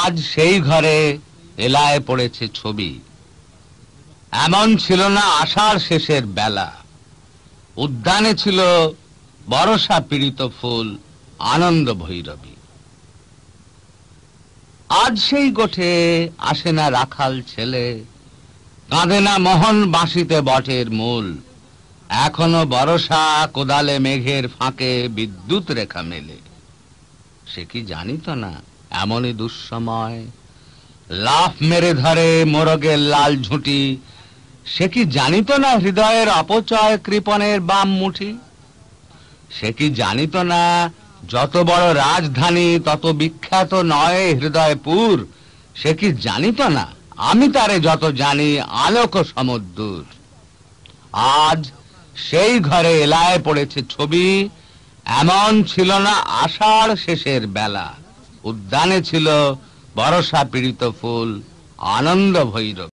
আজ সেই ঘরে এলায় পড়েছে ছবি। এমন ছিল না আষাঢ় শেষের বেলা, উদ্যানে ছিল বরষা পীড়িত ফুল, আনন্দ ভৈরবী। আজ সেই গোঠে আসে না রাখাল ছেলে, কাঁদে না মোহন বাঁশিতে বটের মূল। এখনো বরষা কোদালে মেঘের ফাঁকে বিদ্যুৎ রেখা মেলে। সে কি জানিত না এমনই দুঃসময় লাফ মেরে ধরে মোরগের লাল ঝুঁটি? সে কি জানিত না হৃদয়ের অপচয় কৃপণের বাম মুঠি? সে কি জানিত না যত বড় রাজধানী তত বিখ্যাত নয় হৃদয়পুর? সে কি জানিত না আমি তারে যত জানি আলোক সমুদ্র? আজ সেই ঘরে এলায় পড়েছে ছবি। এমন ছিল না আষাঢ় শেষের বেলা, উদ্যানে ছিল বরষা পীড়িত ফুল, আনন্দ ভৈরব।